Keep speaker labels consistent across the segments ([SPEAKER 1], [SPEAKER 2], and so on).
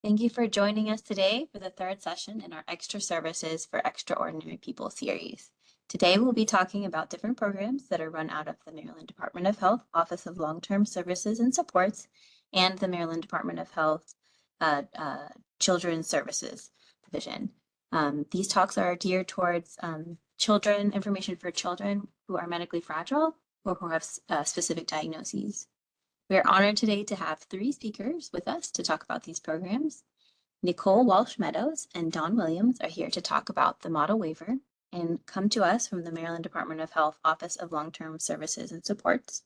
[SPEAKER 1] Thank you for joining us today for the third session in our Extra Services for Extraordinary People series. Today, we'll be talking about different programs that are run out of the Maryland Department of Health Office of Long-Term Services and Supports and the Maryland Department of Health Children's Services Division. These talks are geared towards information for children who are medically fragile or who have specific diagnoses. We are honored today to have three speakers with us to talk about these programs. Nicole Walsh-Meadows and Don Williams are here to talk about the model waiver and come to us from the Maryland Department of Health Office of Long-Term Services and Supports.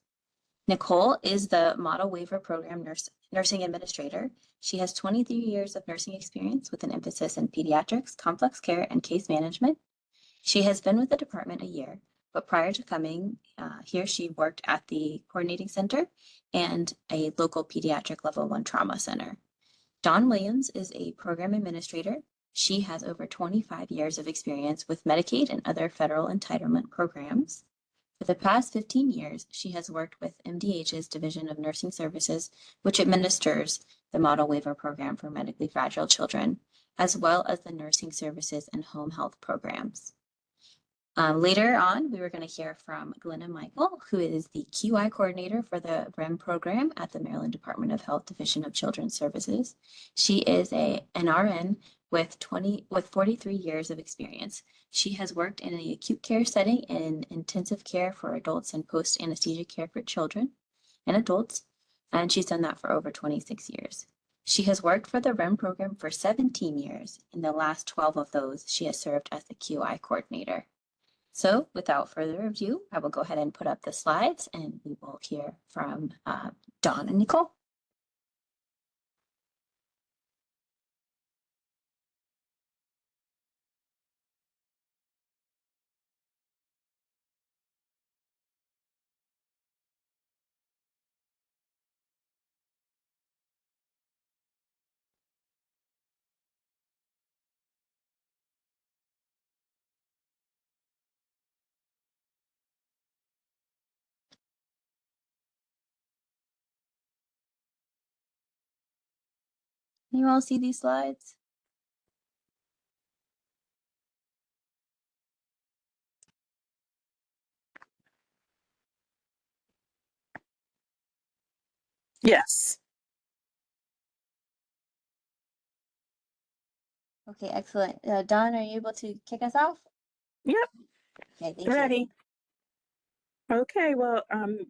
[SPEAKER 1] Nicole is the model waiver program nursing administrator. She has 23 years of nursing experience with an emphasis in pediatrics, complex care, and case management. She has been with the department a year, but prior to coming here, she worked at the coordinating center and a local pediatric level 1 trauma center. Dawn Williams is a program administrator. She has over 25 years of experience with Medicaid and other federal entitlement programs. For the past 15 years, she has worked with MDH's Division of Nursing Services, which administers the model waiver program for medically fragile children, as well as the nursing services and home health programs. Later on, we were going to hear from Glenna Michael, who is the QI coordinator for the REM program at the Maryland Department of Health Division of Children's Services. She is an RN with 43 years of experience. She has worked in an acute care setting in intensive care for adults and post-anesthesia care for children and adults, and she's done that for over 26 years. She has worked for the REM program for 17 years. In the last 12 of those, she has served as the QI coordinator. So without further ado, I will go ahead and put up the slides and we will hear from Dawn and Nicole. Can you all see these slides?
[SPEAKER 2] Yes.
[SPEAKER 1] Okay, excellent. Dawn, are you able to kick us off?
[SPEAKER 2] Yep.
[SPEAKER 1] Okay, thank
[SPEAKER 2] Ready.
[SPEAKER 1] you.
[SPEAKER 2] Okay, well,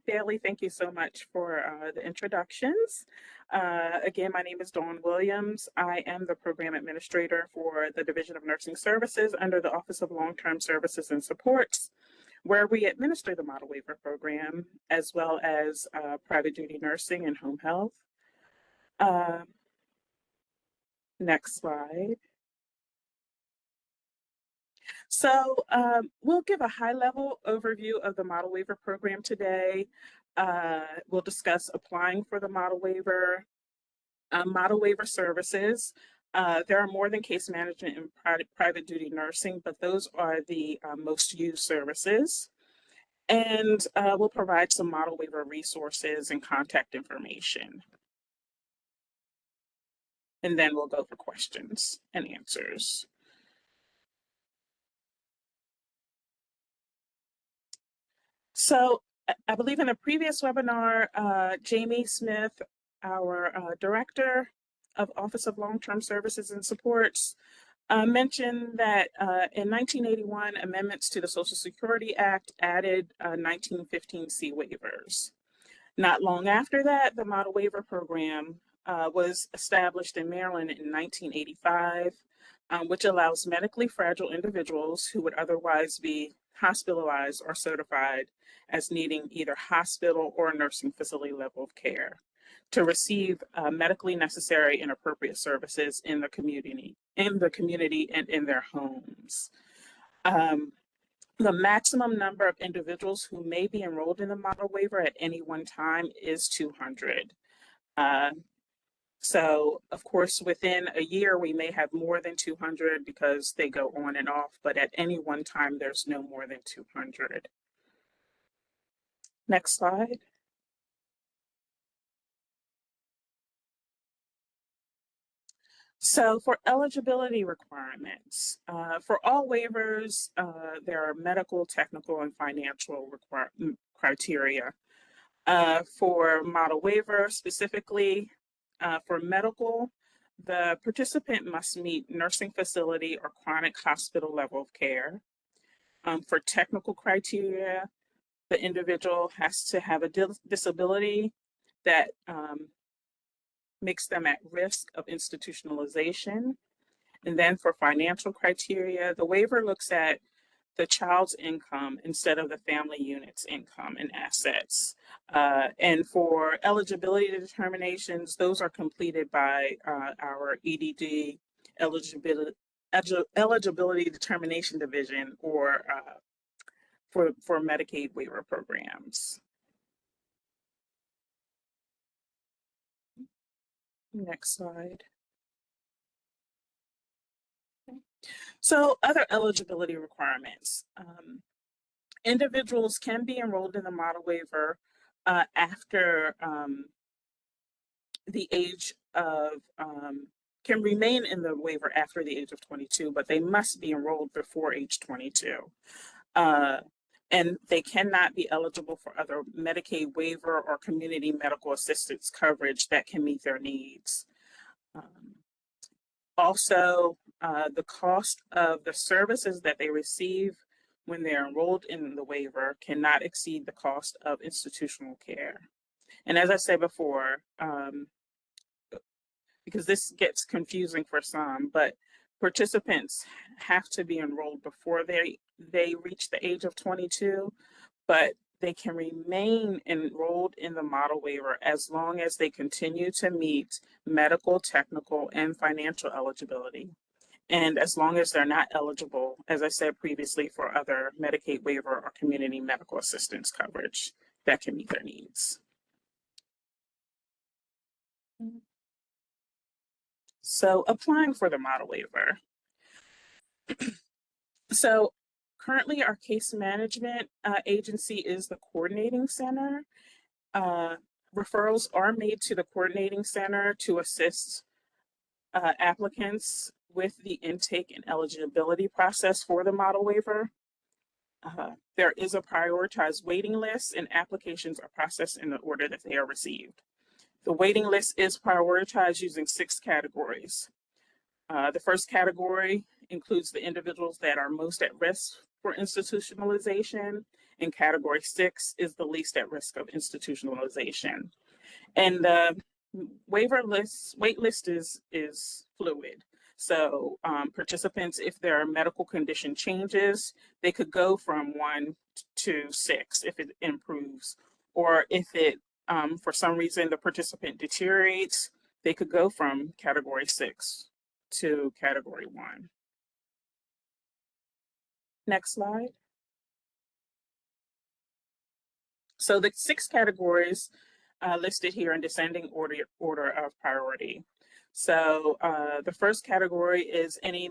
[SPEAKER 2] Bailey, thank you so much for the introductions. Again, my name is Dawn Williams. I am the program administrator for the Division of Nursing Services under the Office of Long-Term Services and Supports, where we administer the model waiver program, as well as private duty nursing and home health. Next slide. So we'll give a high-level overview of the model waiver program today. We'll discuss applying for the model waiver services. There are more than case management and private duty nursing, but those are the most used services. And we'll provide some model waiver resources and contact information. And then we'll go for questions and answers. So I believe in a previous webinar, Jamie Smith, our Director of Office of Long-Term Services and Supports, mentioned that in 1981, amendments to the Social Security Act added 1915C waivers. Not long after that, the model waiver program was established in Maryland in 1985, which allows medically fragile individuals who would otherwise be hospitalized or certified as needing either hospital or nursing facility level of care to receive medically necessary and appropriate services in the community and in their homes. The maximum number of individuals who may be enrolled in the model waiver at any one time is 200. So, of course, within a year, we may have more than 200 because they go on and off, but at any one time, there's no more than 200. Next slide. So for eligibility requirements, for all waivers, there are medical, technical, and financial criteria. For model waiver specifically, for medical, the participant must meet nursing facility or chronic hospital level of care. For technical criteria, the individual has to have a disability that makes them at risk of institutionalization. And then for financial criteria, the waiver looks at the child's income instead of the family unit's income and assets. And for eligibility determinations, those are completed by our EDD eligibility determination division or for Medicaid waiver programs. Next slide. So other eligibility requirements. Individuals can be enrolled in the model waiver after the age of, can remain in the waiver after the age of 22, but they must be enrolled before age 22. And they cannot be eligible for other Medicaid waiver or community medical assistance coverage that can meet their needs. Also, the cost of the services that they receive when they're enrolled in the waiver cannot exceed the cost of institutional care. And as I said before, because this gets confusing for some, but participants have to be enrolled before they reach the age of 22, but they can remain enrolled in the model waiver as long as they continue to meet medical, technical, and financial eligibility. And as long as they're not eligible, as I said previously, for other Medicaid waiver or community medical assistance coverage that can meet their needs. So applying for the model waiver. So currently our case management agency is the coordinating center. Referrals are made to the coordinating center to assist applicants with the intake and eligibility process for the model waiver. There is a prioritized waiting list and applications are processed in the order that they are received. The waiting list is prioritized using 6 categories. The first category includes the individuals that are most at risk for institutionalization, and category 6 is the least at risk of institutionalization. And the wait list is fluid. So participants, if their medical condition changes, they could go from 1 to 6 if it improves, or if it, for some reason, the participant deteriorates, they could go from category 6 to category 1. Next slide. So the 6 categories listed here in descending order of priority. So the first category is any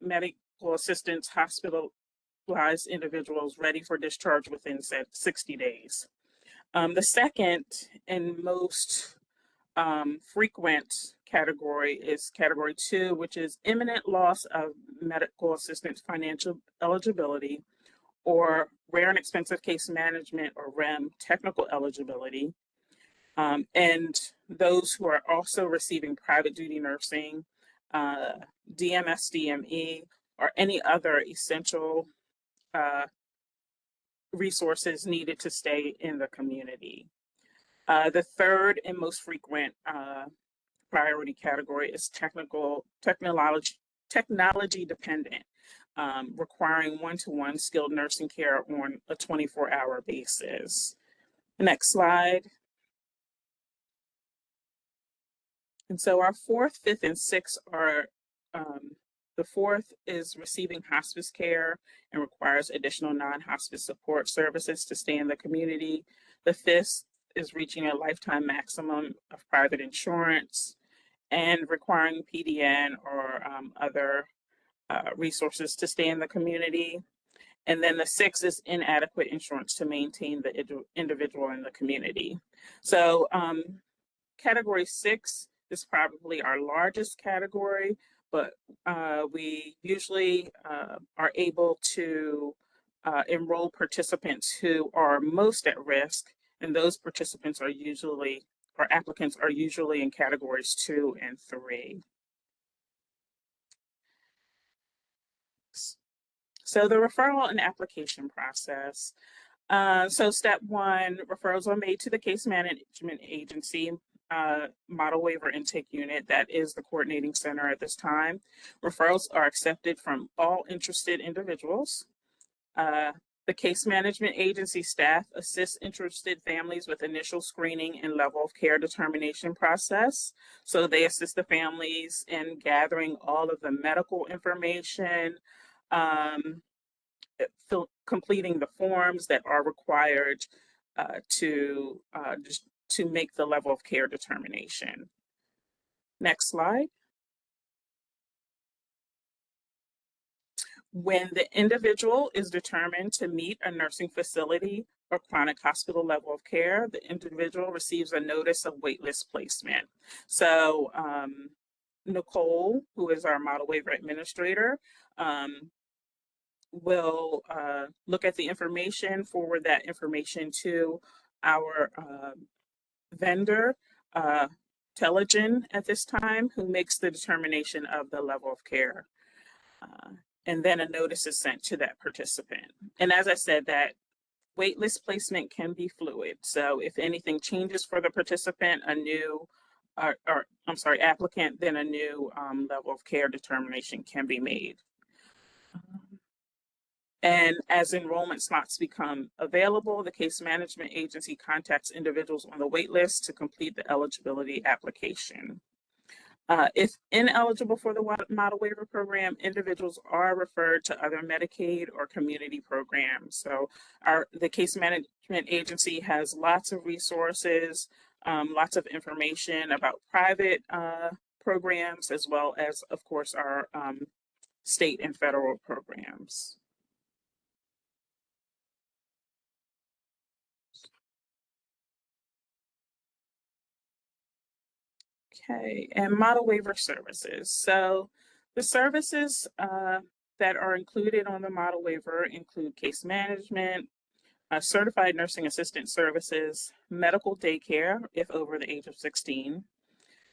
[SPEAKER 2] medical assistance hospitalized individuals ready for discharge within 60 days. The second and most frequent category is category 2, which is imminent loss of medical assistance financial eligibility, or rare and expensive case management, or REM, technical eligibility. And those who are also receiving private duty nursing, DMS, DME, or any other essential resources needed to stay in the community. The third and most frequent priority category is technology dependent, requiring one-to-one skilled nursing care on a 24-hour basis. Next slide. And so our 4th, 5th, and 6th are, the 4th is receiving hospice care and requires additional non-hospice support services to stay in the community. The 5th is reaching a lifetime maximum of private insurance and requiring PDN or other resources to stay in the community. And then the 6th is inadequate insurance to maintain the individual in the community. So category 6, is probably our largest category, but we usually are able to enroll participants who are most at risk, and those participants are usually, or applicants are usually in categories 2 and 3. So the referral and application process. So step 1, referrals are made to the case management agency model waiver intake unit. That is the coordinating center at this time. Referrals are accepted from all interested individuals. The case management agency staff assists interested families with initial screening and level of care determination process. So they assist the families in gathering all of the medical information, completing the forms that are required to make the level of care determination. Next slide. When the individual is determined to meet a nursing facility or chronic hospital level of care, the individual receives a notice of waitlist placement. So Nicole, who is our model waiver administrator, will look at the information, forward that information to our vendor, Telegen at this time, who makes the determination of the level of care. And then a notice is sent to that participant. And as I said, that waitlist placement can be fluid. So if anything changes for the participant, applicant, then a new level of care determination can be made. And as enrollment slots become available, the case management agency contacts individuals on the wait list to complete the eligibility application. If ineligible for the model waiver program, individuals are referred to other Medicaid or community programs. So the case management agency has lots of resources, lots of information about private programs, as well as, of course, our state and federal programs. Okay, and model waiver services. So the services that are included on the model waiver include case management, certified nursing assistant services, medical daycare if over the age of 16,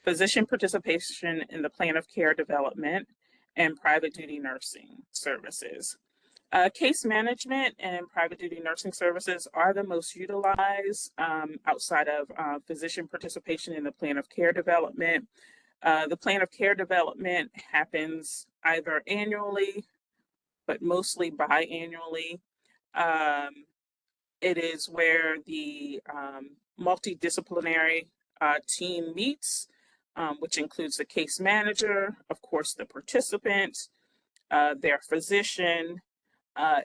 [SPEAKER 2] physician participation in the plan of care development, and private duty nursing services. Case management and private duty nursing services are the most utilized outside of physician participation in the plan of care development. The plan of care development happens either annually, but mostly biannually. It is where the multidisciplinary team meets, which includes the case manager, of course, the participant, their physician,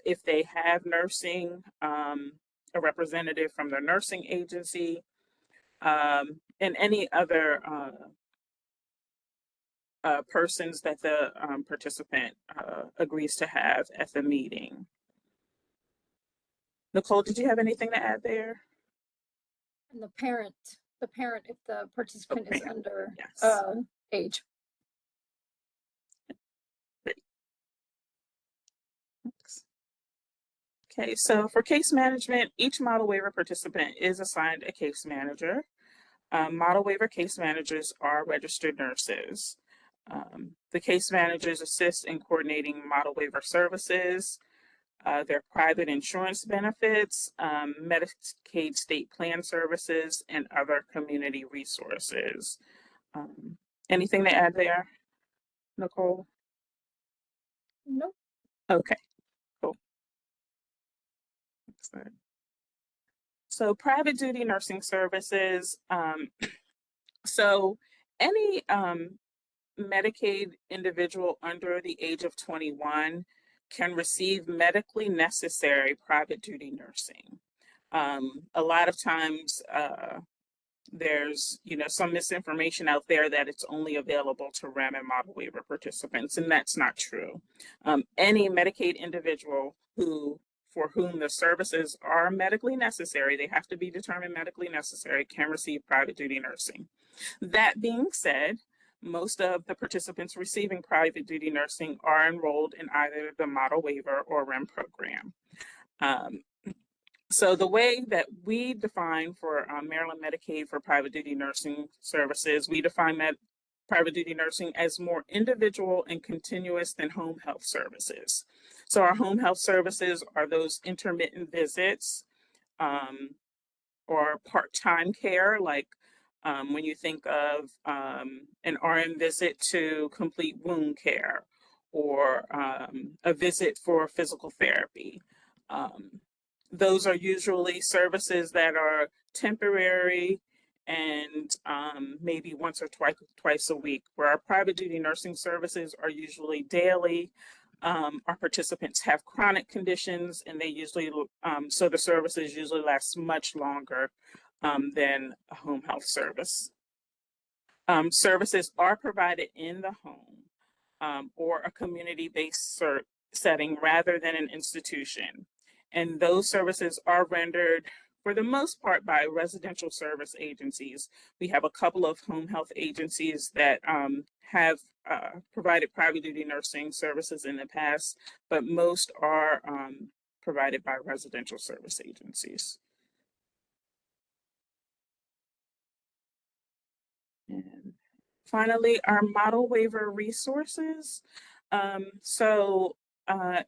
[SPEAKER 2] if they have nursing, a representative from their nursing agency, and any other persons that the participant agrees to have at the meeting. Nicole, did you have anything to add there?
[SPEAKER 3] And the parent if the participant is under
[SPEAKER 2] yes.
[SPEAKER 3] age.
[SPEAKER 2] Okay, so for case management, each model waiver participant is assigned a case manager. Model waiver case managers are registered nurses. The case managers assist in coordinating model waiver services, their private insurance benefits, Medicaid state plan services, and other community resources. Anything to add there, Nicole?
[SPEAKER 3] Nope.
[SPEAKER 2] Okay, cool. So private duty nursing services. So any Medicaid individual under the age of 21 can receive medically necessary private duty nursing. A lot of times there's some misinformation out there that it's only available to REM and model waiver participants, and that's not true. Any Medicaid individual who for whom the services are medically necessary, they have to be determined medically necessary, can receive private duty nursing. That being said, most of the participants receiving private duty nursing are enrolled in either the model waiver or REM program. So the way that we define for Maryland Medicaid for private duty nursing services, we define that private duty nursing as more individual and continuous than home health services. So our home health services are those intermittent visits or part-time care, like when you think of an RN visit to complete wound care or a visit for physical therapy. Those are usually services that are temporary and maybe once or twice a week, where our private duty nursing services are usually daily. Our participants have chronic conditions and they usually, so the services usually last much longer than a home health service. Services are provided in the home or a community-based setting rather than an institution. And those services are rendered for the most part by residential service agencies. We have a couple of home health agencies that have provided private duty nursing services in the past, but most are provided by residential service agencies. And finally, our model waiver resources.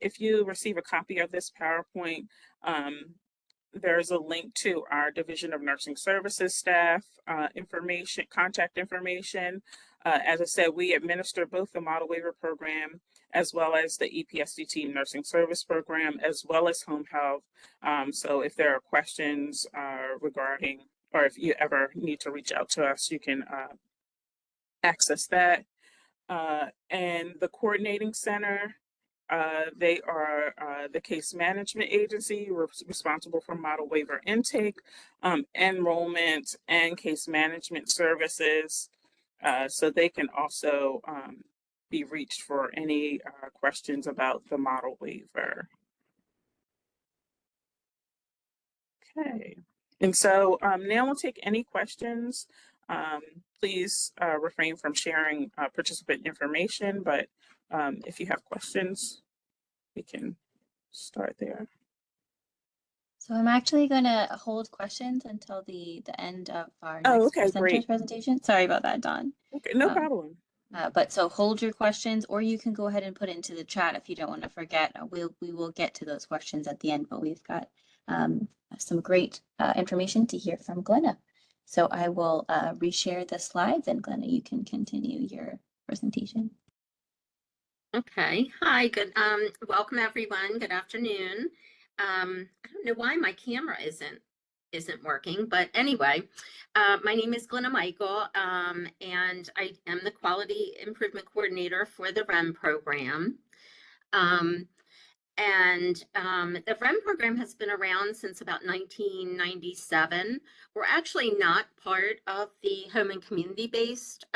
[SPEAKER 2] If you receive a copy of this PowerPoint, there's a link to our Division of Nursing Services staff information, contact information. As I said, we administer both the model waiver program as well as the EPSDT nursing service program, as well as home health. So if there are questions regarding, or if you ever need to reach out to us, you can access that. And the coordinating center, they are the case management agency responsible for model waiver intake, enrollment, and case management services. So they can also be reached for any questions about the model waiver. Okay, and so now we'll take any questions. Please refrain from sharing participant information, but if you have questions, we can start there.
[SPEAKER 1] So I'm actually going to hold questions until the end of our next presenter's presentation. Sorry about that, Dawn.
[SPEAKER 2] Okay, no problem.
[SPEAKER 1] But so hold your questions, or you can go ahead and put it into the chat if you don't want to forget. We will get to those questions at the end, but we've got some great information to hear from Glenna. So I will reshare the slides, and Glenna, you can continue your presentation.
[SPEAKER 4] Okay. Hi. Good. Welcome everyone. Good afternoon. I don't know why my camera isn't working, but anyway, my name is Glenna Michael, and I am the Quality Improvement Coordinator for the REM program. The REM program has been around since about 1997. We're actually not part of the home and community-based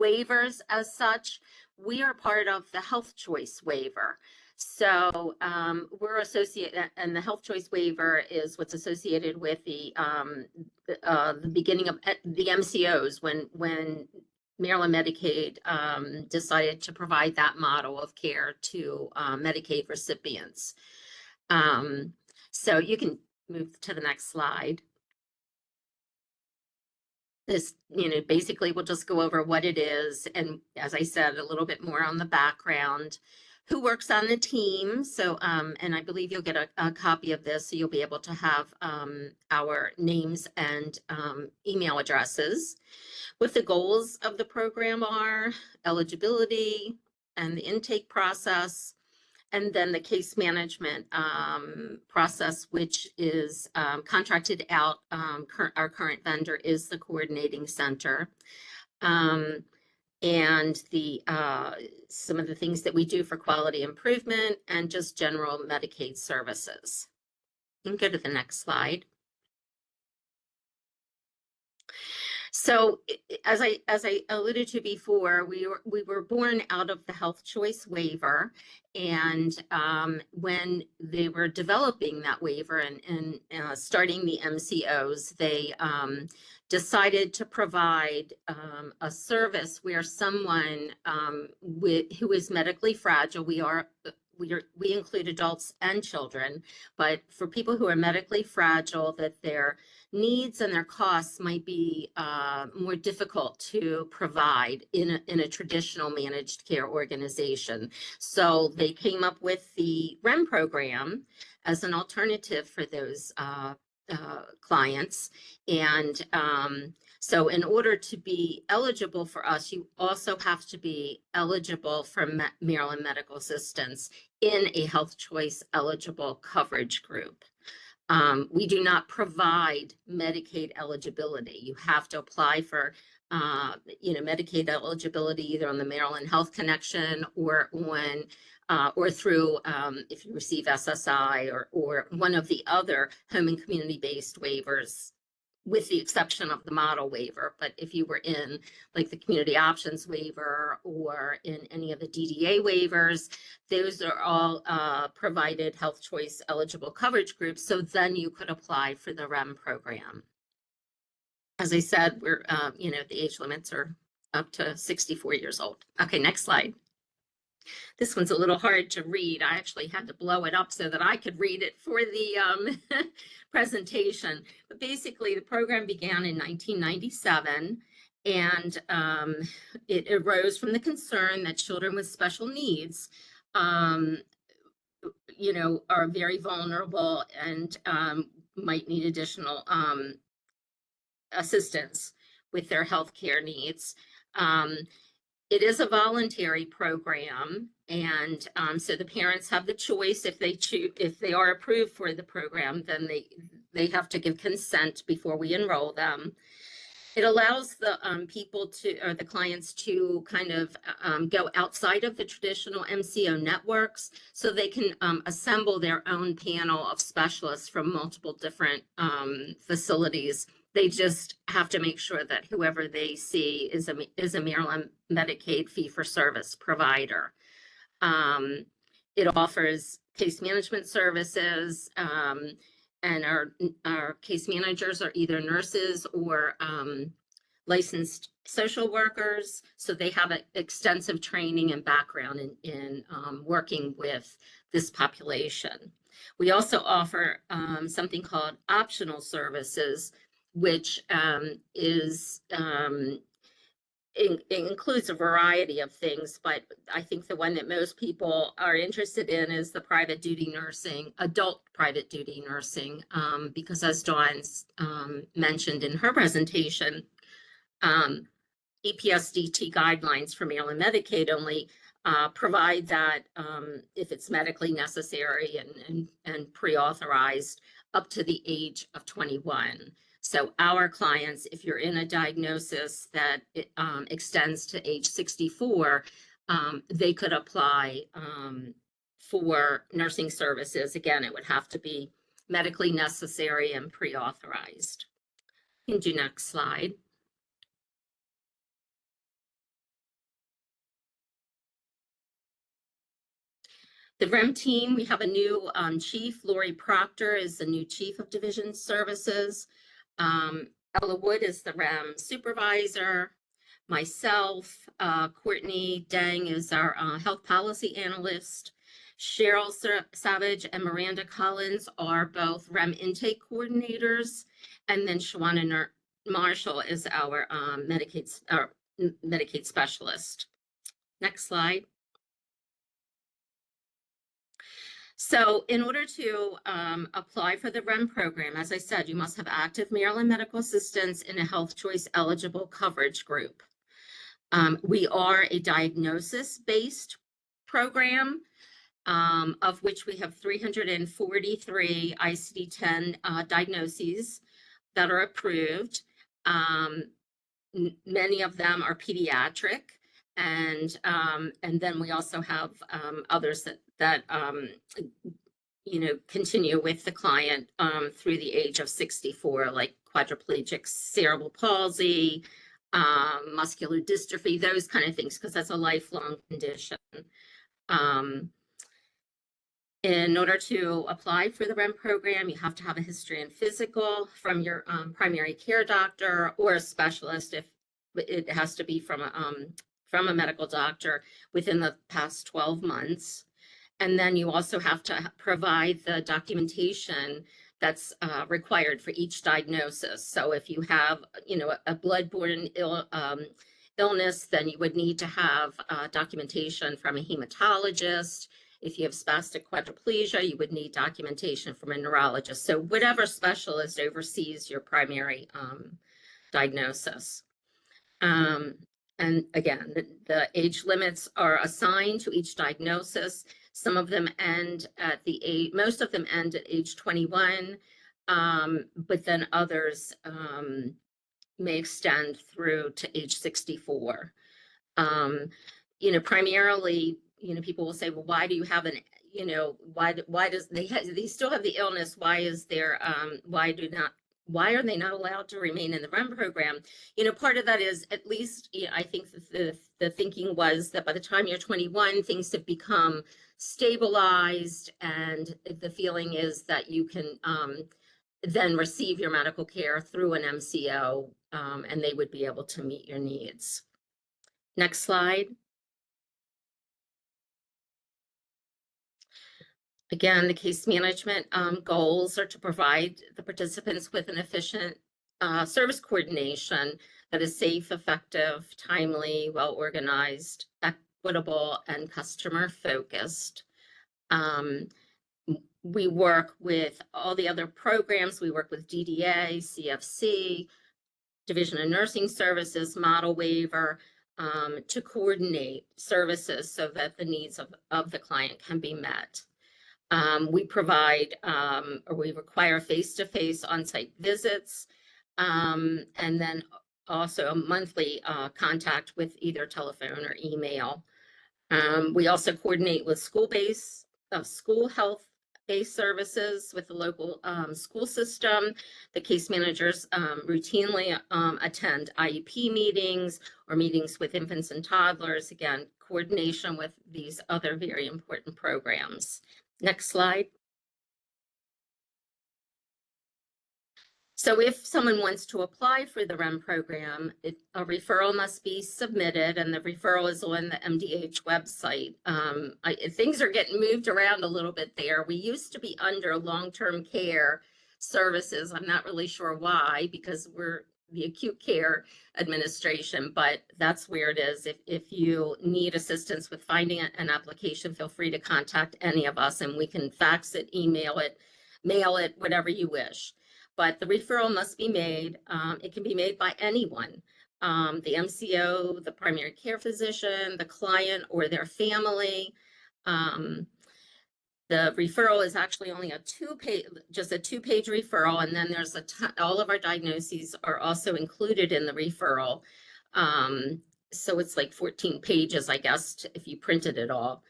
[SPEAKER 4] waivers as such. We are part of the health choice waiver. So we're associated, and the health choice waiver is what's associated with the beginning of the MCOs when Maryland Medicaid decided to provide that model of care to Medicaid recipients. So you can move to the next slide. This, basically we'll just go over what it is. And as I said, a little bit more on the background, who works on the team. So, and I believe you'll get a copy of this, so you'll be able to have our names and email addresses. What the goals of the program are, eligibility and the intake process, and then the case management process, which is contracted out. Our current vendor is the coordinating center. And the some of the things that we do for quality improvement and just general Medicaid services. You can go to the next slide. So as I alluded to before, we were born out of the health choice waiver. And when they were developing that waiver and starting the MCOs, they decided to provide a service where someone who is medically fragile, we include adults and children, but for people who are medically fragile, that their needs and their costs might be more difficult to provide in a traditional managed care organization. So they came up with the REM program as an alternative for those clients. And so in order to be eligible for us, you also have to be eligible for Maryland medical assistance in a health choice eligible coverage group. We do not provide Medicaid eligibility. You have to apply for Medicaid eligibility either on the Maryland Health Connection or through if you receive SSI or one of the other home and community-based waivers, with the exception of the model waiver. But if you were in like the community options waiver or in any of the DDA waivers, those are all provided health choice eligible coverage groups. So then you could apply for the REM program. As I said, we're, the age limits are up to 64 years old. Okay, next slide. This one's a little hard to read. I actually had to blow it up so that I could read it for the presentation. But basically, the program began in 1997, and it arose from the concern that children with special needs, are very vulnerable and might need additional assistance with their healthcare needs. It is a voluntary program, and so the parents have the choice. If they are approved for the program, then they have to give consent before we enroll them. It allows the the clients to kind of go outside of the traditional MCO networks, so they can assemble their own panel of specialists from multiple different facilities. They just have to make sure that whoever they see is a Maryland Medicaid fee-for-service provider. It offers case management services, and our case managers are either nurses or licensed social workers. So they have extensive training and background in working with this population. We also offer something called optional services, which includes a variety of things, but I think the one that most people are interested in is the private duty nursing, adult private duty nursing, because as Dawn's mentioned in her presentation, EPSDT guidelines for Maryland Medicaid only provide that if it's medically necessary and pre-authorized up to the age of 21. So our clients, if you're in a diagnosis that extends to age 64, they could apply for nursing services. Again, it would have to be medically necessary and pre-authorized. You can do next slide. The REM team, we have a new chief. Lori Proctor is the new chief of division services. Ella Wood is the REM supervisor. Myself, Courtney Dang is our health policy analyst. Cheryl Savage and Miranda Collins are both REM intake coordinators. And then Shawana Marshall is our Medicaid specialist. Next slide. So in order to apply for the REM program, as I said, you must have active Maryland medical assistance in a health choice eligible coverage group. We are a diagnosis-based program, of which we have 343 ICD-10 diagnoses that are approved. Many of them are pediatric, and then we also have others that continue with the client through the age of 64, like quadriplegic cerebral palsy, muscular dystrophy, those kind of things, because that's a lifelong condition. In order to apply for the REM program, you have to have a history and physical from your primary care doctor or a specialist. If it has to be from a medical doctor within the past 12 months. And then you also have to provide the documentation that's required for each diagnosis. So if you have, a bloodborne illness, then you would need to have documentation from a hematologist. If you have spastic quadriplegia, you would need documentation from a neurologist. So whatever specialist oversees your primary diagnosis. And again, the age limits are assigned to each diagnosis. Some of them end at the age, most of them end at age 21, but then others may extend through to age 64. Primarily, people will say, well, why do you have an, why does they still have the illness? Why is there, why are they not allowed to remain in the REM program? Part of that is, at least, I think the thinking was that by the time you're 21, things have become stabilized, and the feeling is that you can then receive your medical care through an MCO, and they would be able to meet your needs. Next slide. Again, the case management goals are to provide the participants with an efficient service coordination that is safe, effective, timely, well-organized, equitable, and customer-focused. We work with all the other programs. We work with DDA, CFC, Division of Nursing Services, Model Waiver, to coordinate services so that the needs of the client can be met. We provide or we require face-to-face on-site visits, and then also a monthly contact with either telephone or email. We also coordinate with school health-based services with the local school system. The case managers routinely attend IEP meetings or meetings with infants and toddlers. Again, coordination with these other very important programs. Next slide. So if someone wants to apply for the REM program, a referral must be submitted, and the referral is on the MDH website. Things are getting moved around a little bit there. We used to be under long-term care services. I'm not really sure why, because we're the acute care administration, but that's where it is. If you need assistance with finding an application, feel free to contact any of us, and we can fax it, email it, mail it, whatever you wish. But the referral must be made. It can be made by anyone, the MCO, the primary care physician, the client, or their family. The referral is actually only just a two-page referral, and then there's all of our diagnoses are also included in the referral. So it's like 14 pages, I guess, if you printed it all.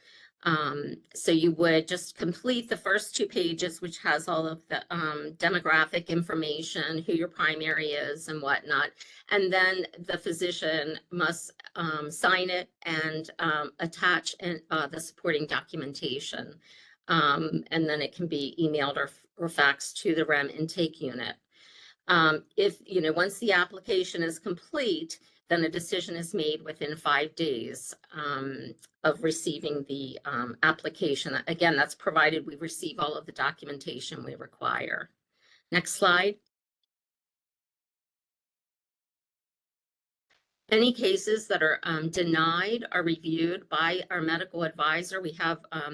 [SPEAKER 4] So you would just complete the first 2 pages, which has all of the demographic information, who your primary is and whatnot. And then the physician must sign it and attach the supporting documentation. And then it can be emailed or faxed to the REM intake unit. Once the application is complete, then a decision is made within 5 days of receiving the application. Again, that's provided we receive all of the documentation we require. Next slide. Any cases that are denied are reviewed by our medical advisor. We have a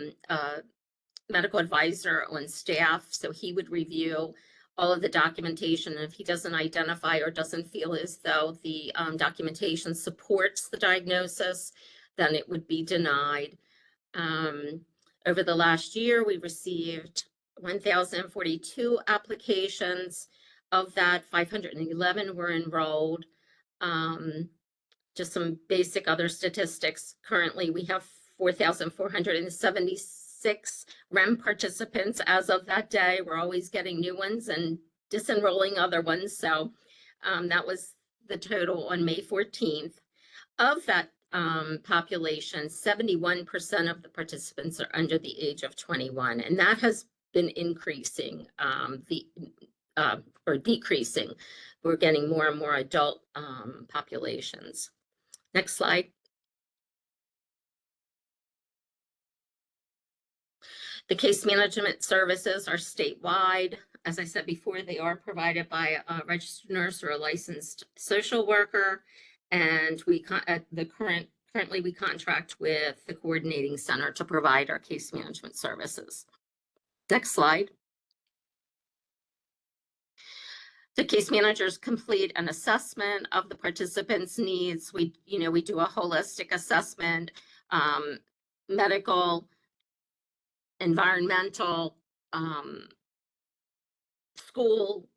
[SPEAKER 4] medical advisor on staff, so he would review all of the documentation. And if he doesn't identify or doesn't feel as though the documentation supports the diagnosis, then it would be denied. Over the last year, we received 1,042 applications. Of that, 511 were enrolled. Just some basic other statistics. Currently, we have 4,476 REM participants as of that day. We're always getting new ones, and disenrolling other ones. So that was the total on May 14th. Of that population, 71% of the participants are under the age of 21, and that has been increasing or decreasing. We're getting more and more adult populations. Next slide. The case management services are statewide. As I said before, they are provided by a registered nurse or a licensed social worker. And currently we contract with the coordinating center to provide our case management services. Next slide. The case managers complete an assessment of the participants' needs. We do a holistic assessment, medical, environmental, school.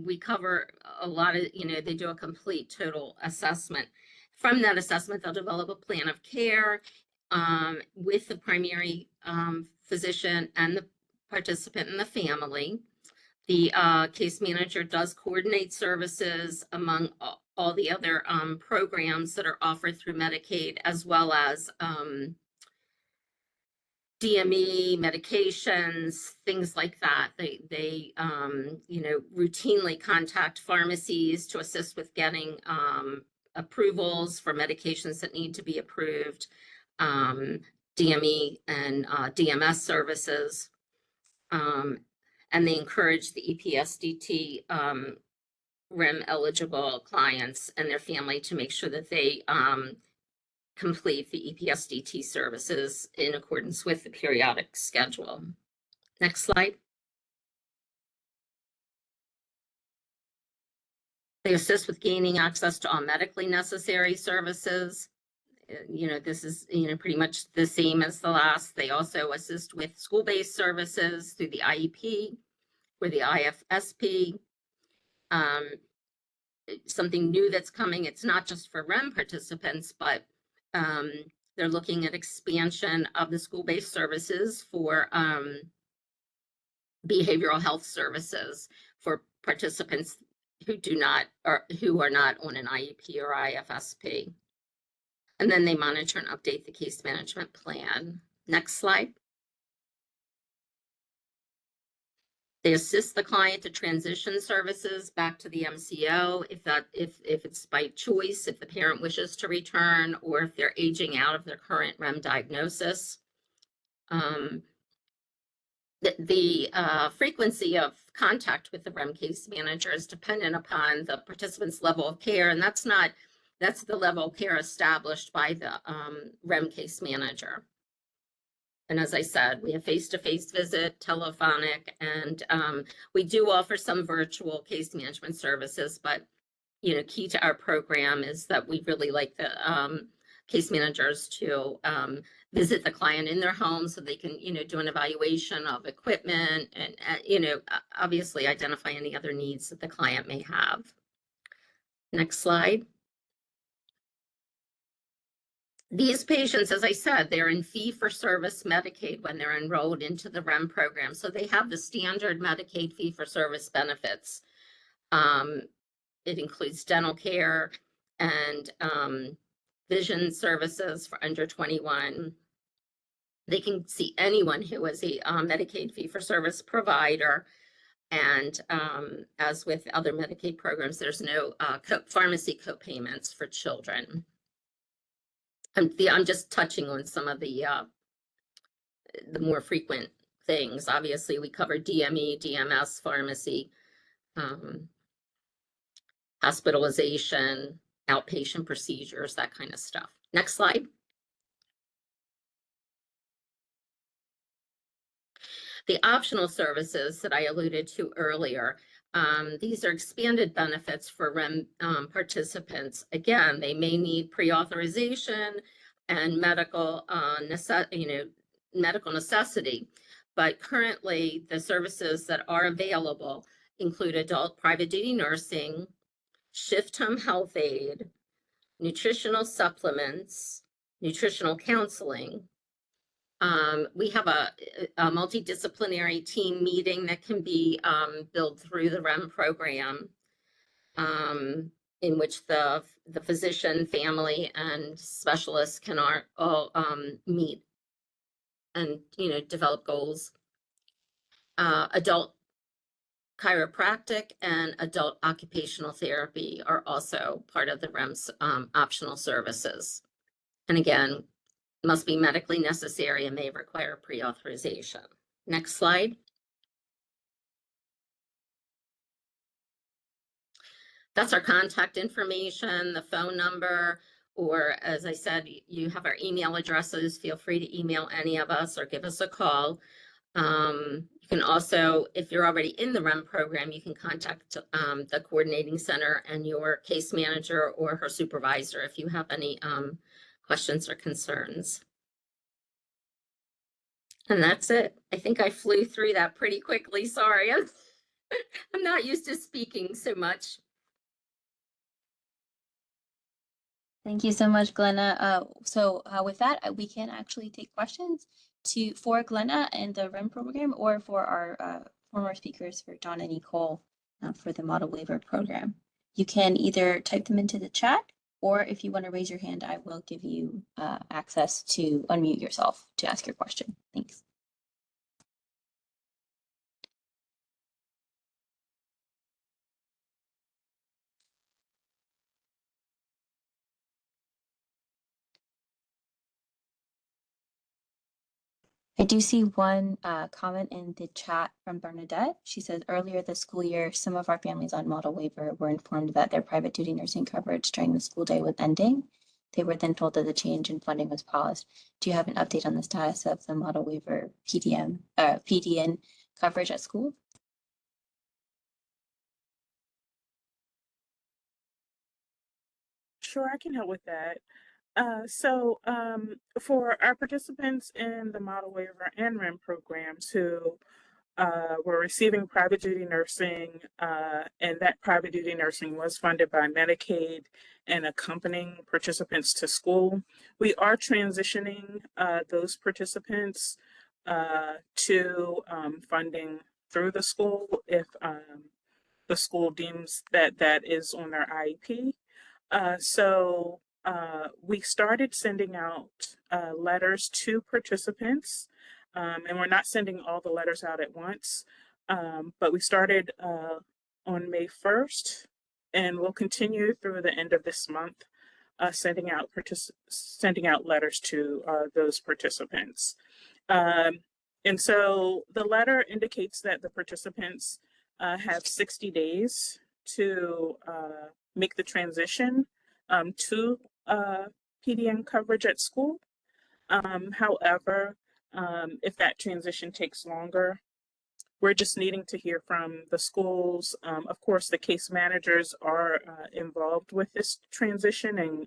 [SPEAKER 4] We cover a lot of, they do a complete total assessment. From that assessment, they'll develop a plan of care with the primary physician and the participant and the family. The case manager does coordinate services among all the other programs that are offered through Medicaid, as well as DME, medications, things like that. They routinely contact pharmacies to assist with getting approvals for medications that need to be approved, DME and DMS services. And they encourage the EPSDT REM eligible clients and their family to make sure that they complete the EPSDT services in accordance with the periodic schedule. Next slide. They assist with gaining access to all medically necessary services. This is, pretty much the same as the last. They also assist with school-based services through the IEP or the IFSP. Something new that's coming, it's not just for REM participants, but they're looking at expansion of the school-based services for behavioral health services for participants who are not on an IEP or IFSP. And then they monitor and update the case management plan. Next slide. They assist the client to transition services back to the MCO if it's by choice, if the parent wishes to return, or if they're aging out of their current REM diagnosis. The frequency of contact with the REM case manager is dependent upon the participant's level of care, and that's the level of care established by the REM case manager. And as I said, we have face-to-face visit, telephonic, and we do offer some virtual case management services, but key to our program is that we really like the case managers to visit the client in their home so they can do an evaluation of equipment and obviously identify any other needs that the client may have. Next slide. These patients, as I said, they're in fee-for-service Medicaid when they're enrolled into the REM program. So they have the standard Medicaid fee-for-service benefits. It includes dental care and vision services for under 21. They can see anyone who is a Medicaid fee-for-service provider. And as with other Medicaid programs, there's no pharmacy co-payments for children. I'm just touching on some of the more frequent things. Obviously, we cover DME, DMS, pharmacy, hospitalization, outpatient procedures, that kind of stuff. Next slide. The optional services that I alluded to earlier, these are expanded benefits for REM participants. Again, they may need pre-authorization and medical necessity, but currently the services that are available include adult private duty nursing, shift home health aid, nutritional supplements, nutritional counseling, We have a multidisciplinary team meeting that can be billed through the REM program, in which the physician, family, and specialists can all meet and develop goals. Adult chiropractic and adult occupational therapy are also part of the REMS optional services. And again, must be medically necessary and may require pre-authorization. Next slide. That's our contact information, the phone number, or as I said, you have our email addresses. Feel free to email any of us or give us a call. You can also, if you're already in the REM program, you can contact the coordinating center and your case manager or her supervisor if you have any questions or concerns. And that's it. I think I flew through that pretty quickly. Sorry, I'm not used to speaking so much.
[SPEAKER 1] Thank you so much, Glenna. With that, we can actually take questions for Glenna and the REM program, or for our former speakers, for John and Nicole, for the Model Waiver program. You can either type them into the chat, or if you want to raise your hand, I will give you access to unmute yourself to ask your question. Thanks. I do see one comment in the chat from Bernadette. She says, earlier this school year, some of our families on Model Waiver were informed that their private duty nursing coverage during the school day was ending. They were then told that the change in funding was paused. Do you have an update on the status of the Model Waiver PDN coverage at school?
[SPEAKER 2] Sure, I can help with that. For our participants in the Model Waiver and REM programs who were receiving private duty nursing, and that private duty nursing was funded by Medicaid and accompanying participants to school, we are transitioning those participants to funding through the school if the school deems that that is on their IEP. We started sending out letters to participants, and we're not sending all the letters out at once, but we started on May 1st, and we'll continue through the end of this month, sending out letters to those participants. And so the letter indicates that the participants have 60 days to make the transition to PDN coverage at school. However, if that transition takes longer, we're just needing to hear from the schools. Of course, the case managers are involved with this transition and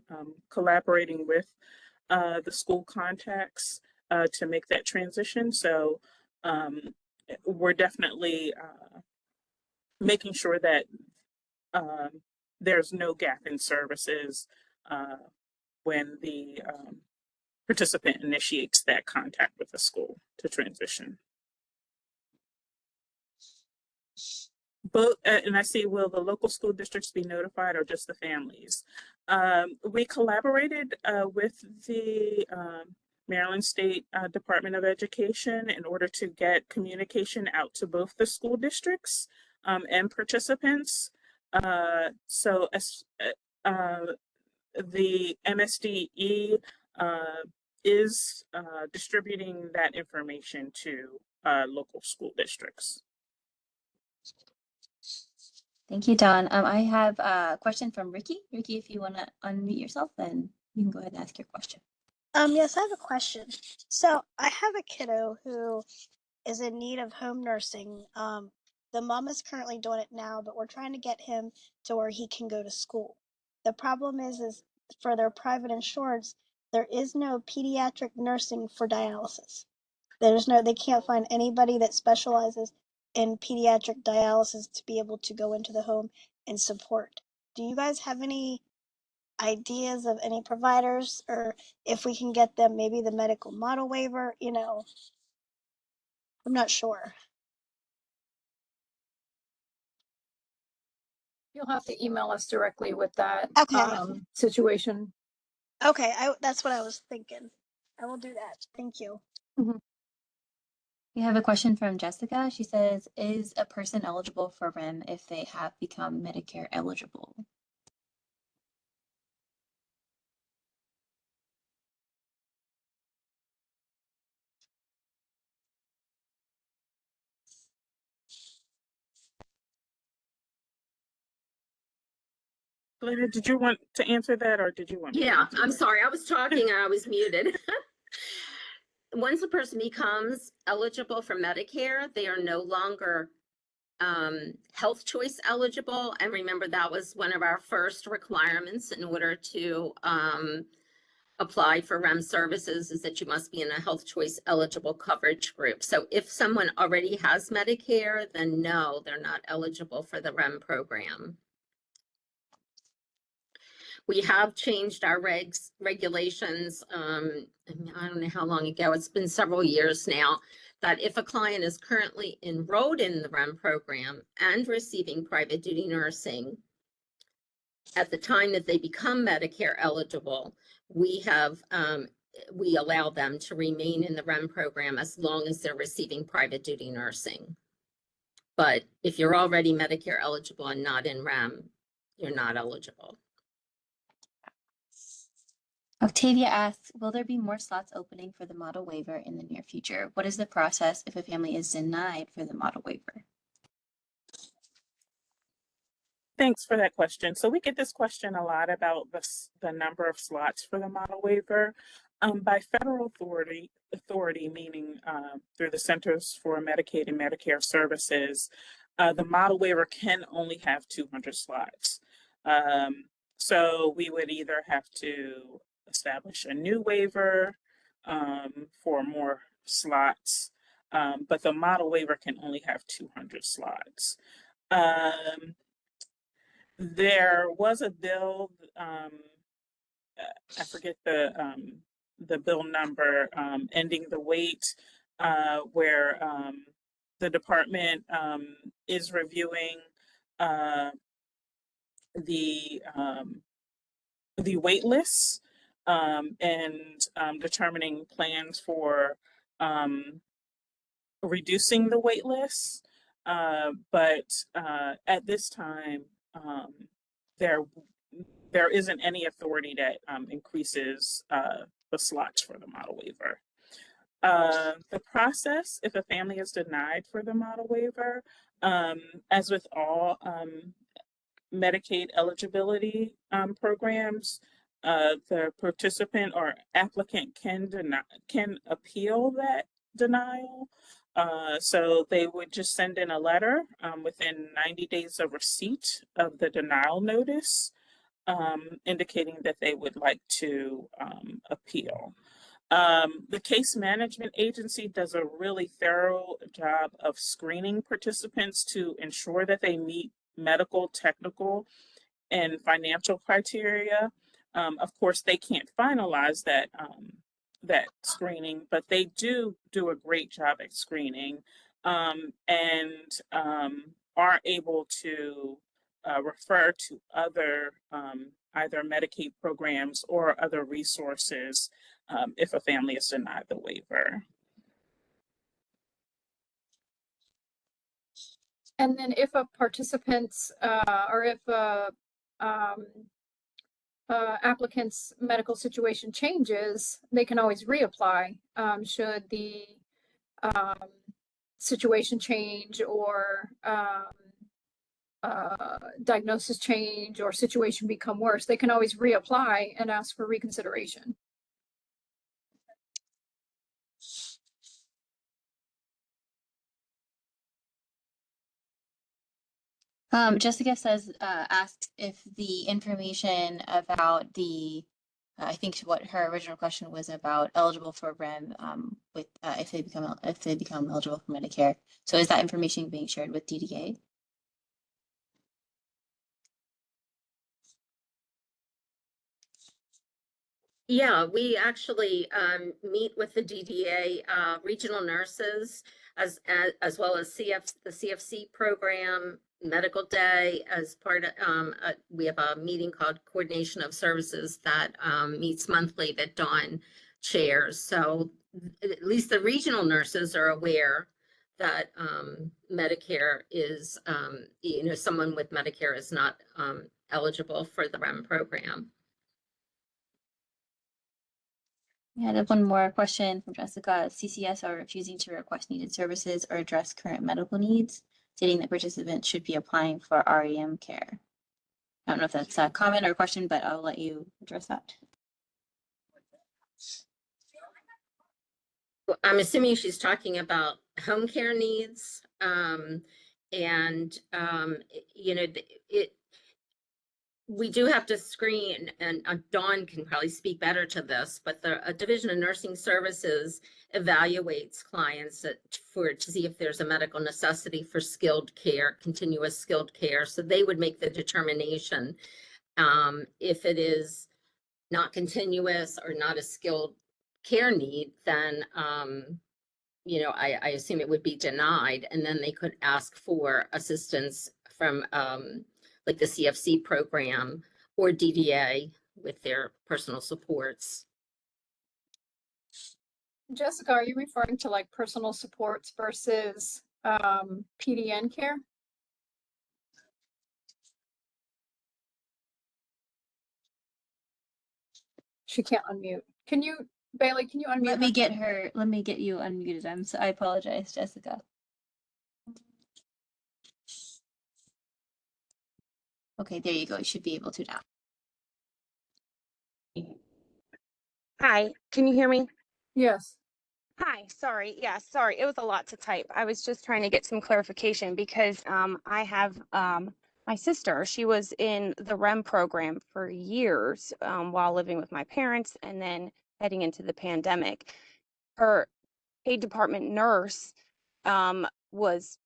[SPEAKER 2] collaborating with the school contacts to make that transition. So we're definitely making sure that there's no gap in services when the participant initiates that contact with the school to transition. Both, and I see, will the local school districts be notified or just the families? We collaborated with the Maryland State Department of Education in order to get communication out to both the school districts and participants. So as the MSDE is distributing that information to local school districts.
[SPEAKER 1] Thank you, Dawn. I have a question from Ricky. Ricky, if you want to unmute yourself, then you can go ahead and ask your question.
[SPEAKER 5] Yes, I have a question. So I have a kiddo who is in need of home nursing. The mom is currently doing it now, but we're trying to get him to where he can go to school. The problem is for their private insurance, there is no pediatric nursing for dialysis. They can't find anybody that specializes in pediatric dialysis to be able to go into the home and support. Do you guys have any ideas of any providers, or if we can get them maybe the medical model waiver, I'm not sure.
[SPEAKER 3] You'll have to email us directly with that
[SPEAKER 5] Okay.
[SPEAKER 3] situation.
[SPEAKER 5] Okay, that's what I was thinking. I will do that. Thank you.
[SPEAKER 1] We have a question from Jessica. She says, is a person eligible for REM if they have become Medicare eligible?
[SPEAKER 2] Glenda, did you want to answer that, or did you want me to
[SPEAKER 4] Yeah,
[SPEAKER 2] answer
[SPEAKER 4] I'm
[SPEAKER 2] that?
[SPEAKER 4] sorry, I was talking and I was muted. Once a person becomes eligible for Medicare, they are no longer health choice eligible. And remember, that was one of our first requirements in order to apply for REM services, is that you must be in a health choice eligible coverage group. So if someone already has Medicare, then no, they're not eligible for the REM program. We have changed our regulations. I don't know how long ago, it's been several years now, that if a client is currently enrolled in the REM program and receiving private duty nursing, at the time that they become Medicare eligible, we allow them to remain in the REM program as long as they're receiving private duty nursing. But if you're already Medicare eligible and not in REM, you're not eligible.
[SPEAKER 1] Octavia asks, will there be more slots opening for the model waiver in the near future? What is the process if a family is denied for the model waiver?
[SPEAKER 2] Thanks for that question. So we get this question a lot about the number of slots for the model waiver. By federal authority, meaning through the Centers for Medicaid and Medicare Services, the model waiver can only have 200 slots. So we would either have to establish a new waiver for more slots, but the model waiver can only have 200 slots. There was a bill, I forget the bill number, ending the wait, where the department is reviewing the wait lists and determining plans for reducing the wait lists. But at this time, there isn't any authority that increases the slots for the model waiver. The process, if a family is denied for the model waiver, as with all Medicaid eligibility programs, the participant or applicant can appeal that denial. So they would just send in a letter within 90 days of receipt of the denial notice, indicating that they would like to appeal. The case management agency does a really thorough job of screening participants to ensure that they meet medical, technical, and financial criteria. Of course, they can't finalize that screening, but they do a great job at screening, and are able to refer to other either Medicaid programs or other resources if a family is denied the waiver.
[SPEAKER 3] And then if a participant's or if applicant's medical situation changes, they can always reapply should the situation change or diagnosis change or situation become worse. They can always reapply and ask for reconsideration.
[SPEAKER 1] Jessica says, asks if the information about the, I think what her original question was about eligible for REM with if they become eligible for Medicare. So is that information being shared with DDA?
[SPEAKER 4] Yeah, we actually meet with the DDA regional nurses as well as the CFC program, medical day as part of, we have a meeting called Coordination of Services that meets monthly that Dawn chairs. So at least the regional nurses are aware that Medicare is, someone with Medicare is not eligible for the REM program.
[SPEAKER 1] Yeah, I have one more question from Jessica. CCS are refusing to request needed services or address current medical needs, stating that participants should be applying for REM care. I don't know if that's a comment or a question, but I'll let you address that.
[SPEAKER 4] I'm assuming she's talking about home care needs. We do have to screen, and Dawn can probably speak better to this, but the Division of Nursing Services evaluates clients to see if there's a medical necessity for skilled care, continuous skilled care. So they would make the determination if it is not continuous or not a skilled care need, then I assume it would be denied, and then they could ask for assistance from like the CFC program or DDA with their personal supports.
[SPEAKER 3] Jessica, are you referring to like personal supports versus PDN care? She can't unmute. Can you, Bailey, can you unmute
[SPEAKER 1] Let
[SPEAKER 3] her?
[SPEAKER 1] me get you unmuted. I apologize, Jessica. Okay, there you go. You should be able to now.
[SPEAKER 6] Hi, can you hear me?
[SPEAKER 3] Yes.
[SPEAKER 6] Hi, sorry. Yeah, sorry. It was a lot to type. I was just trying to get some clarification because I have my sister. She was in the REM program for years while living with my parents and then heading into the pandemic. Her paid department nurse was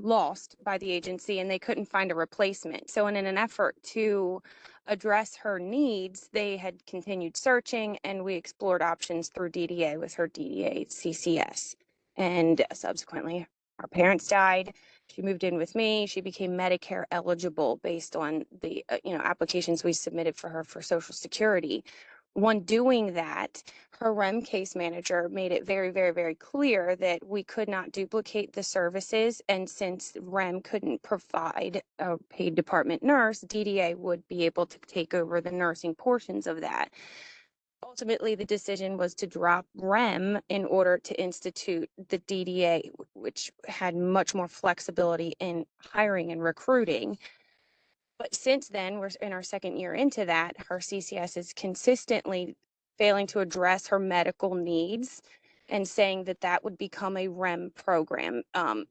[SPEAKER 6] lost by the agency and they couldn't find a replacement. So in an effort to address her needs, they had continued searching and we explored options through DDA with her DDA CCS. And subsequently, our parents died. She moved in with me. She became Medicare eligible based on the applications we submitted for her for Social Security. When doing that, her REM case manager made it very, very, very clear that we could not duplicate the services. And since REM couldn't provide a paid department nurse, DDA would be able to take over the nursing portions of that. Ultimately, the decision was to drop REM in order to institute the DDA, which had much more flexibility in hiring and recruiting. But since then, we're in our second year into that, her CCS is consistently failing to address her medical needs and saying that that would become a REM program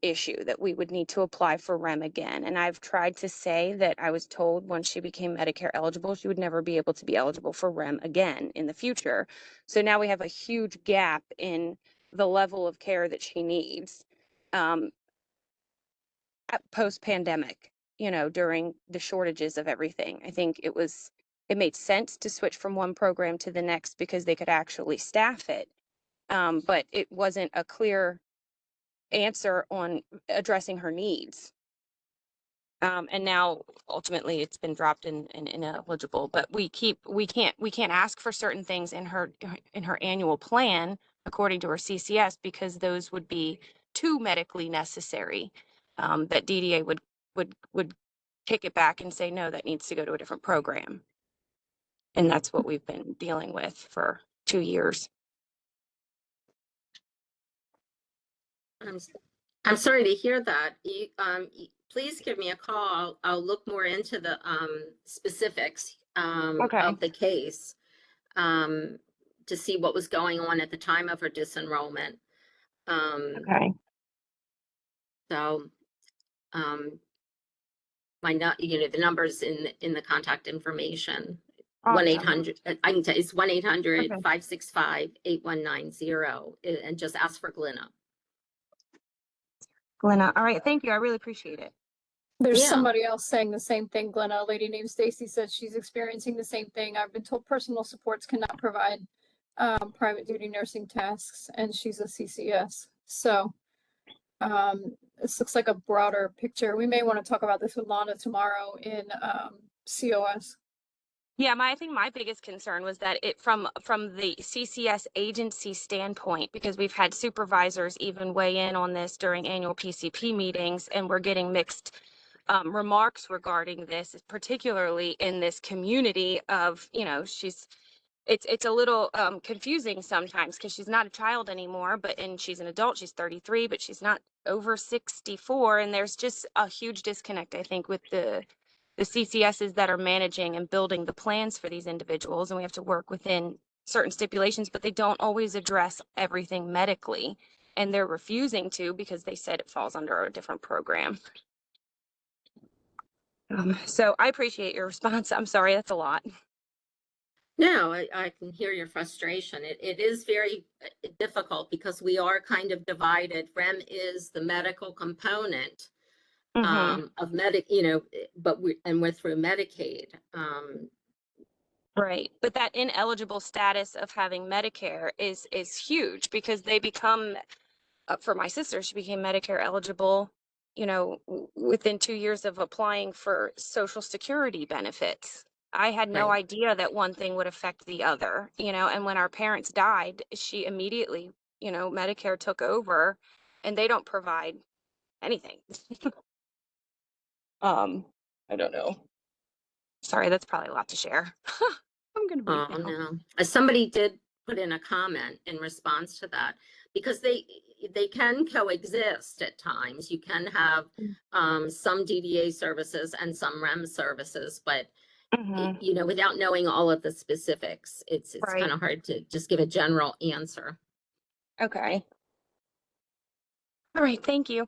[SPEAKER 6] issue, that we would need to apply for REM again. And I've tried to say that I was told once she became Medicare eligible, she would never be able to be eligible for REM again in the future. So now we have a huge gap in the level of care that she needs post-pandemic, during the shortages of everything. I think it made sense to switch from one program to the next because they could actually staff it. But it wasn't a clear answer on addressing her needs. And now ultimately it's been dropped and ineligible, but we can't ask for certain things in her annual plan according to her CCS because those would be too medically necessary. That DDA would kick it back and say, no, that needs to go to a different program. And that's what we've been dealing with for 2 years.
[SPEAKER 4] I'm sorry to hear that. Please give me a call. I'll look more into the specifics
[SPEAKER 6] Okay.
[SPEAKER 4] of the case to see what was going on at the time of her disenrollment.
[SPEAKER 6] Okay.
[SPEAKER 4] So the numbers in the contact information.
[SPEAKER 6] Awesome.
[SPEAKER 4] 1-800, I can tell you, it's 1-800
[SPEAKER 6] Okay.
[SPEAKER 4] 565-8190 and just ask for Glenna.
[SPEAKER 6] Glenna. All right. Thank you. I really appreciate it.
[SPEAKER 3] There's
[SPEAKER 4] Yeah.
[SPEAKER 3] somebody else saying the same thing, Glenna. A lady named Stacy says she's experiencing the same thing. I've been told personal supports cannot provide private duty nursing tasks, and she's a CCS. So this looks like a broader picture. We may want to talk about this with Lana tomorrow in COS.
[SPEAKER 6] Yeah, I think my biggest concern was that it from the CCS agency standpoint, because we've had supervisors even weigh in on this during annual PCP meetings, and we're getting mixed remarks regarding this, particularly in this community of, it's a little confusing sometimes because she's not a child anymore, and she's an adult, she's 33, but she's not over 64. And there's just a huge disconnect, I think, with the CCSs that are managing and building the plans for these individuals. And we have to work within certain stipulations, but they don't always address everything medically. And they're refusing to because they said it falls under a different program. So I appreciate your response. I'm sorry, that's a lot.
[SPEAKER 4] No, I can hear your frustration. It is very difficult because we are kind of divided. REM is the medical component of but we're through Medicaid.
[SPEAKER 6] Right. But that ineligible status of having Medicare is huge because they become, for my sister, she became Medicare eligible, within 2 years of applying for Social Security benefits. I had no
[SPEAKER 4] Right.
[SPEAKER 6] idea that one thing would affect the other, and when our parents died, she immediately, Medicare took over, and they don't provide anything. I don't know. Sorry, that's probably a lot to share. I'm gonna mute
[SPEAKER 4] Oh,
[SPEAKER 6] now.
[SPEAKER 4] no. Somebody did put in a comment in response to that because they can coexist at times. You can have some DDA services and some REM services, but without knowing all of the specifics, it's
[SPEAKER 6] Right.
[SPEAKER 4] kind of hard to just give a general answer.
[SPEAKER 6] Okay. All right. Thank you.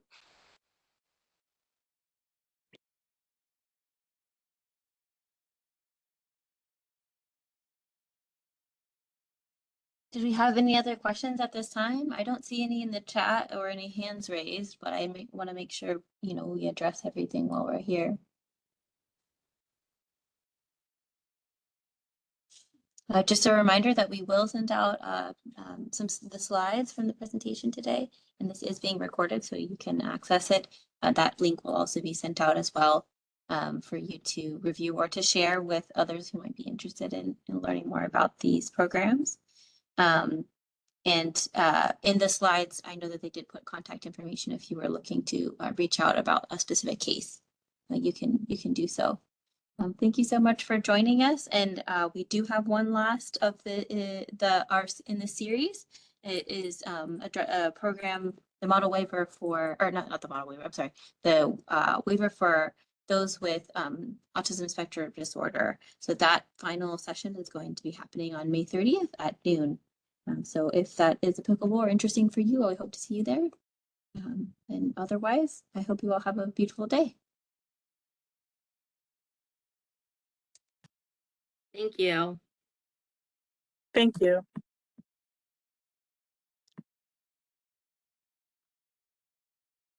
[SPEAKER 1] Did we have any other questions at this time? I don't see any in the chat or any hands raised, but I want to make sure, we address everything while we're here. Just a reminder that we will send out some of the slides from the presentation today, and this is being recorded so you can access it. That link will also be sent out as well for you to review or to share with others who might be interested in learning more about these programs. And in the slides, I know that they did put contact information if you were looking to reach out about a specific case. You can do so. Thank you so much for joining us. And we do have one last of ours in the series. It is a program, the model waiver for, or not the model waiver, I'm sorry, the waiver for those with autism spectrum disorder. So that final session is going to be happening on May 30th at noon. So if that is applicable or interesting for you, I hope to see you there. And otherwise, I hope you all have a beautiful day.
[SPEAKER 4] Thank you.
[SPEAKER 2] Thank you.